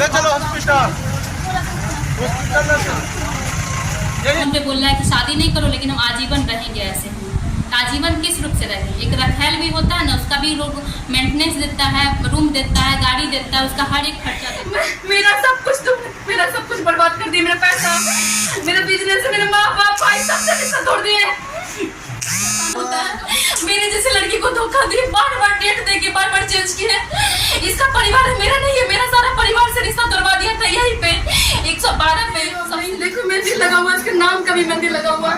ले चलो हॉस्पिटल। हमने बोल रहा है कि शादी नहीं करो लेकिन हम आजीवन रहेंगे ऐसे। आजीवन किस रूप से रहेंगे? एक रखेल भी होता है ना, उसका भी लोग मेंटेनेंस देता है, रूम देता है, गाड़ी देता है, उसका हर एक खर्चा देता है। मेरा सब कुछ बर्बाद कर दिया, मेरा पैसा, मेरा बिजनेस, मेरे माँ बाप भाई सबसे रिश्ता तोड़ दिए। मेरे जैसे लड़की को धोखा दिए, बार बार डेट देके बार बार चेंज किए। इसका परिवार है, मेरा नहीं है। मेरा सारा परिवार से रिश्ता तोड़वा दिया था यहीं पे 112 पे। देखो मेहंदी लगा हुआ, इसके नाम का भी मेहंदी लगा हुआ।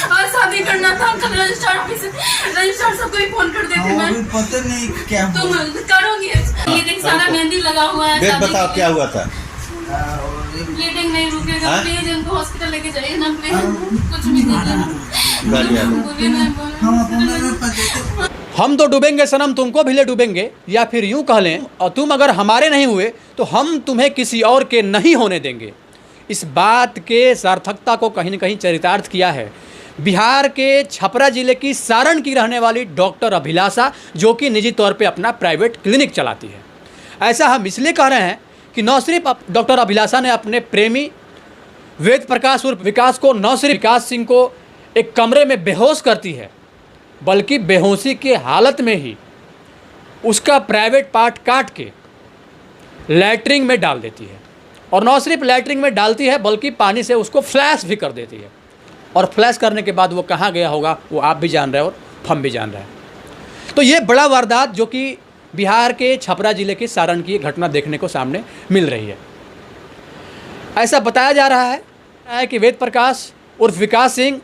और शादी करना था, कल रजिस्ट्रार सबको ही फोन कर देते। मैं पता नहीं क्या तुम करोगे। ये देख सारा मेहंदी लगा हुआ है। बताओ क्या हुआ था? ब्लीडिंग नहीं रुकेगा, प्लीज इनको हॉस्पिटल लेके जाइए ना प्लीज। कुछ भी हम तो डूबेंगे सनम, तुमको भी ले डूबेंगे, या फिर यूं कह लें, और तुम अगर हमारे नहीं हुए तो हम तुम्हें किसी और के नहीं होने देंगे। इस बात के सार्थकता को कहीं न कहीं चरितार्थ किया है बिहार के छपरा जिले की सारण की रहने वाली डॉक्टर अभिलाषा, जो कि निजी तौर पे अपना प्राइवेट क्लिनिक चलाती है। ऐसा हम इसलिए कह रहे हैं कि न सिर्फ डॉक्टर अभिलाषा ने अपने प्रेमी वेद प्रकाश उर्फ विकास को, न सिर्फ विकास सिंह को एक कमरे में बेहोश करती है, बल्कि बेहोशी के हालत में ही उसका प्राइवेट पार्ट काट के लैट्रिन में डाल देती है। और न सिर्फ लैट्रिन में डालती है बल्कि पानी से उसको फ्लैश भी कर देती है। और फ्लैश करने के बाद वो कहाँ गया होगा वो आप भी जान रहे हैं और हम भी जान रहे हैं। तो ये बड़ा वारदात जो कि बिहार के छपरा जिले के सारण की घटना देखने को सामने मिल रही है। ऐसा बताया जा रहा है कि वेद प्रकाश उर्फ विकास सिंह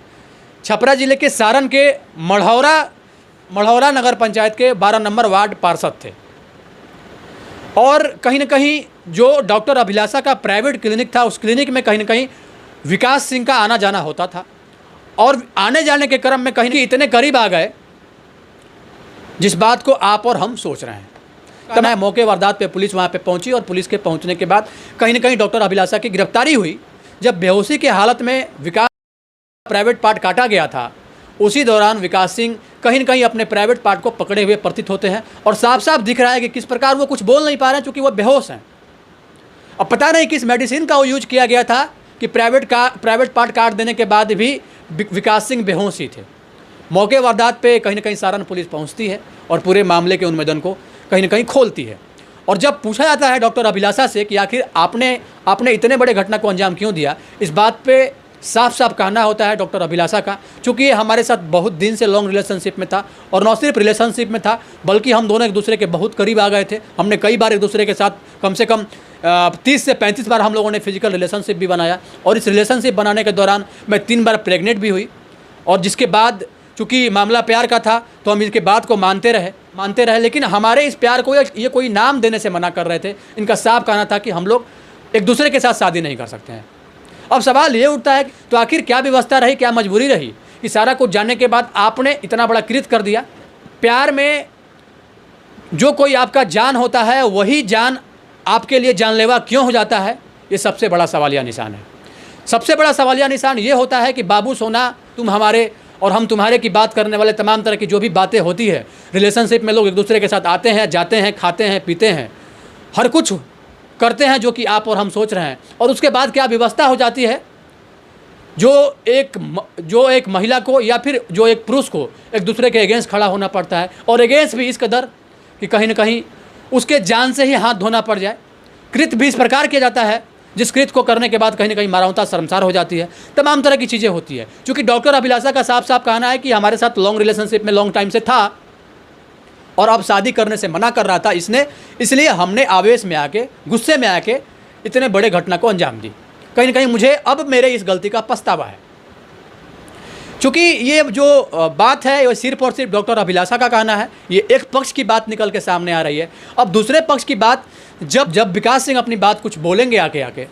छपरा जिले के सारण के मढ़ौरा नगर पंचायत के 12 नंबर वार्ड पार्षद थे। और कहीं न कहीं जो डॉक्टर अभिलाषा का प्राइवेट क्लिनिक था, उस क्लिनिक में कहीं न कहीं विकास सिंह का आना जाना होता था। और आने जाने के क्रम में कहीं इतने करीब आ गए जिस बात को आप और हम सोच रहे हैं। तब मौके वारदात पे पुलिस वहाँ पे पहुँची और पुलिस के पहुँचने के बाद कहीं न कहीं डॉक्टर अभिलाषा की गिरफ्तारी हुई। जब बेहोशी के हालत में विकास प्राइवेट पार्ट काटा गया था, उसी दौरान विकास सिंह कहीं न कहीं अपने प्राइवेट पार्ट को पकड़े हुए प्रतीत होते हैं। और साफ साफ दिख रहा है कि किस प्रकार वो कुछ बोल नहीं पा रहे हैं चूँकि वो बेहोश हैं। अब पता नहीं किस मेडिसिन का वो यूज किया गया था कि प्राइवेट पार्ट काट देने के बाद भी विकास सिंह बेहोश ही थे। मौके वारदात पे कहीं न कहीं सारण पुलिस पहुंचती है और पूरे मामले के उन्मेदन को कहीं न कहीं खोलती है। और जब पूछा जाता है डॉक्टर अभिलाषा से कि आखिर आपने इतने बड़े घटना को अंजाम क्यों दिया, इस बात पे साफ साफ कहना होता है डॉक्टर अभिलाषा का, चूँकि ये हमारे साथ बहुत दिन से लॉन्ग रिलेशनशिप में था। और न सिर्फ रिलेशनशिप में था बल्कि हम दोनों एक दूसरे के बहुत करीब आ गए थे। हमने कई बार एक दूसरे के साथ कम से कम 30 से 35 बार हम लोगों ने फिजिकल रिलेशनशिप भी बनाया। और इस रिलेशनशिप बनाने के दौरान मैं 3 बार प्रेग्नेंट भी हुई। और जिसके बाद चूँकि मामला प्यार का था तो हम इसके बात को मानते रहे। लेकिन हमारे इस प्यार को ये कोई नाम देने से मना कर रहे थे। इनका साफ कहना था कि हम लोग एक दूसरे के साथ शादी नहीं कर सकते हैं। अब सवाल ये उठता है तो आखिर क्या व्यवस्था रही, क्या मजबूरी रही कि सारा कुछ जानने के बाद आपने इतना बड़ा कृत्य कर दिया। प्यार में जो कोई आपका जान होता है वही जान आपके लिए जानलेवा क्यों हो जाता है, ये सबसे बड़ा सवालिया निशान है। सबसे बड़ा सवालिया निशान ये होता है कि बाबू सोना, तुम हमारे और हम तुम्हारे की बात करने वाले तमाम तरह की जो भी बातें होती है रिलेशनशिप में, लोग एक दूसरे के साथ आते हैं, जाते हैं, खाते हैं, पीते हैं, हर कुछ करते हैं जो कि आप और हम सोच रहे हैं। और उसके बाद क्या व्यवस्था हो जाती है, जो एक महिला को या फिर जो एक पुरुष को एक दूसरे के अगेंस्ट खड़ा होना पड़ता है। और अगेंस्ट भी इस कदर कि कहीं न कहीं उसके जान से ही हाथ धोना पड़ जाए। कृत्य भी इस प्रकार किया जाता है जिस कृत्य को करने के बाद कहीं न कहीं मानवता शर्मसार हो जाती है। तमाम तरह की चीज़ें होती है। चूँकि डॉक्टर अभिलाषा का साफ साफ कहना है कि हमारे साथ लॉन्ग रिलेशनशिप में लॉन्ग टाइम से था और अब शादी करने से मना कर रहा था इसलिए हमने आवेश में आके, गुस्से में आके इतने बड़े घटना को अंजाम दी। कहीं न कहीं मुझे अब मेरे इस गलती का पछतावा है। चूँकि ये जो बात है ये सिर्फ और सिर्फ डॉक्टर अभिलाषा का कहना है, ये एक पक्ष की बात निकल के सामने आ रही है। अब दूसरे पक्ष की बात जब विकास सिंह अपनी बात कुछ बोलेंगे आके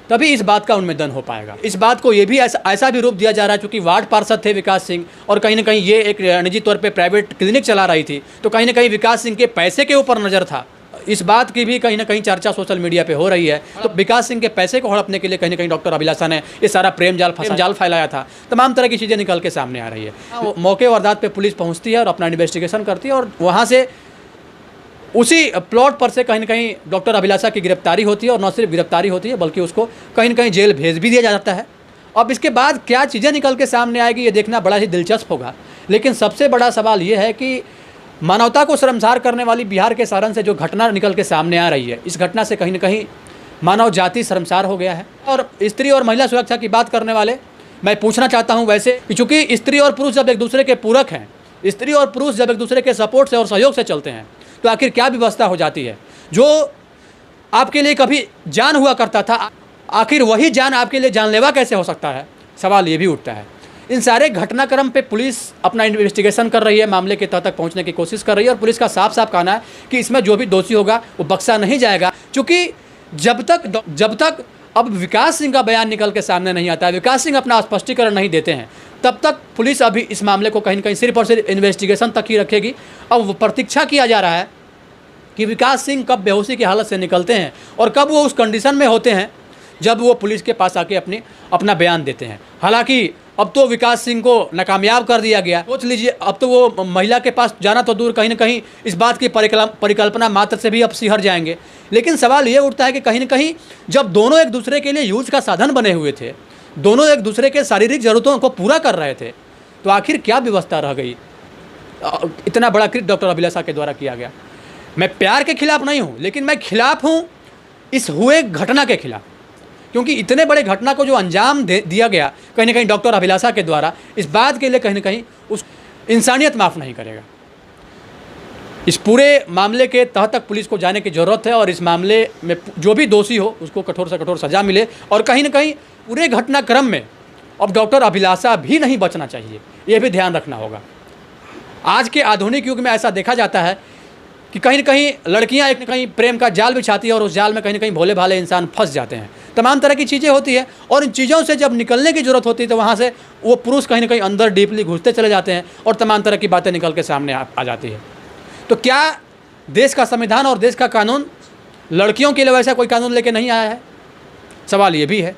तभी इस बात का उन्मेदन हो पाएगा। इस बात को ये भी ऐसा भी रूप दिया जा रहा है चूँकि वार्ड पार्षद थे विकास सिंह और कहीं न कहीं ये एक निजी तौर पे प्राइवेट क्लिनिक चला रही थी, तो कहीं न कहीं विकास सिंह के पैसे के ऊपर नज़र था। इस बात की भी कहीं न कहीं चर्चा सोशल मीडिया पे हो रही है। तो विकास सिंह के पैसे को हड़पने के लिए कहीं न कहीं डॉक्टर अभिलाषा ने ये सारा प्रेम जाल फैलाया था। तमाम तरह की चीज़ें निकल के सामने आ रही है। मौके वारदात पे पुलिस पहुंचती है और अपना इन्वेस्टिगेशन करती है और वहाँ से उसी प्लॉट पर से कहीं ना कहीं डॉक्टर अभिलाषा की गिरफ्तारी होती है, और न सिर्फ गिरफ्तारी होती है बल्कि उसको कहीं ना कहीं जेल भेज भी दिया जाता है। अब इसके बाद क्या चीज़ें निकल के सामने आएगी ये देखना बड़ा ही दिलचस्प होगा। लेकिन सबसे बड़ा सवाल ये है कि मानवता को शर्मसार करने वाली बिहार के सारण से जो घटना निकल के सामने आ रही है, इस घटना से कहीं ना कहीं मानव जाति शर्मसार हो गया है। और स्त्री और महिला सुरक्षा की बात करने वाले मैं पूछना चाहता हूं वैसे कि चूँकि स्त्री और पुरुष जब एक दूसरे के पूरक हैं, स्त्री और पुरुष जब एक दूसरे के सपोर्ट से और सहयोग से चलते हैं, तो आखिर क्या व्यवस्था हो जाती है। जो आपके लिए कभी जान हुआ करता था, आखिर वही जान आपके लिए जानलेवा कैसे हो सकता है, सवाल ये भी उठता है। इन सारे घटनाक्रम पे पुलिस अपना इन्वेस्टिगेशन कर रही है, मामले के तह तक पहुंचने की कोशिश कर रही है, और पुलिस का साफ साफ कहना है कि इसमें जो भी दोषी होगा वो बख्शा नहीं जाएगा। क्योंकि जब तक अब विकास सिंह का बयान निकल के सामने नहीं आता है, विकास सिंह अपना स्पष्टीकरण नहीं देते हैं, तब तक पुलिस अभी इस मामले को कहीं ना कहीं सिर्फ और सिर्फ इन्वेस्टिगेशन तक ही रखेगी। अब प्रतीक्षा किया जा रहा है कि विकास सिंह कब बेहोशी की हालत से निकलते हैं और कब वो उस कंडीशन में होते हैं जब वो पुलिस के पास आके अपना बयान देते हैं। हालांकि अब तो विकास सिंह को नाकामयाब कर दिया गया। सोच लीजिए, अब तो वो महिला के पास जाना तो दूर, कहीं ना कहीं इस बात की परिकल्पना मात्र से भी अब सिहर जाएंगे। लेकिन सवाल ये उठता है कि कहीं ना कहीं जब दोनों एक दूसरे के लिए यूज का साधन बने हुए थे, दोनों एक दूसरे के शारीरिक ज़रूरतों को पूरा कर रहे थे, तो आखिर क्या व्यवस्था रह गई। इतना बड़ा कृत्य डॉक्टर अभिलाषा के द्वारा किया गया। मैं प्यार के खिलाफ नहीं हूँ, लेकिन मैं खिलाफ हूँ इस हुए घटना के खिलाफ, क्योंकि इतने बड़े घटना को जो अंजाम दिया गया कहीं ना कहीं डॉक्टर अभिलाषा के द्वारा, इस बात के लिए कहीं ना कहीं उस इंसानियत माफ़ नहीं करेगा। इस पूरे मामले के तह तक पुलिस को जाने की ज़रूरत है, और इस मामले में जो भी दोषी हो उसको कठोर से कठोर सज़ा मिले, और कहीं ना कहीं पूरे घटनाक्रम में अब डॉक्टर अभिलाषा भी नहीं बचना चाहिए, ये भी ध्यान रखना होगा। आज के आधुनिक युग में ऐसा देखा जाता है कि कहीं न कहीं लड़कियां एक कहीं प्रेम का जाल बिछाती है, और उस जाल में कहीं न कहीं भोले भाले इंसान फंस जाते हैं। तमाम तरह की चीज़ें होती है, और इन चीज़ों से जब निकलने की ज़रूरत होती है तो वहाँ से वो पुरुष कहीं न कहीं अंदर डीपली घुसते चले जाते हैं, और तमाम तरह की बातें निकल के सामने आ जाती है। तो क्या देश का संविधान और देश का कानून लड़कियों के लिए वैसा कोई कानून लेके नहीं आया है? सवाल ये भी है।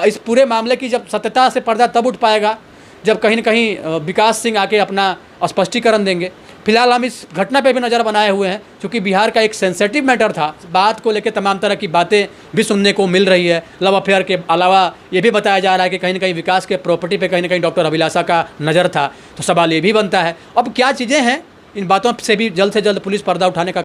इस पूरे मामले की जब सत्यता से पर्दा तब उठ पाएगा जब कहीं न कहीं विकास सिंह आके अपना स्पष्टीकरण देंगे। फिलहाल हम इस घटना पे भी नज़र बनाए हुए हैं, क्योंकि बिहार का एक सेंसिटिव मैटर था। बात को लेकर तमाम तरह की बातें भी सुनने को मिल रही है। लव अफेयर के अलावा ये भी बताया जा रहा है कि कहीं न कहीं विकास के प्रॉपर्टी पे कहीं न कहीं डॉक्टर अभिलाषा का नज़र था। तो सवाल ये भी बनता है अब क्या चीज़ें हैं, इन बातों से भी जल्द पुलिस पर्दा उठाने का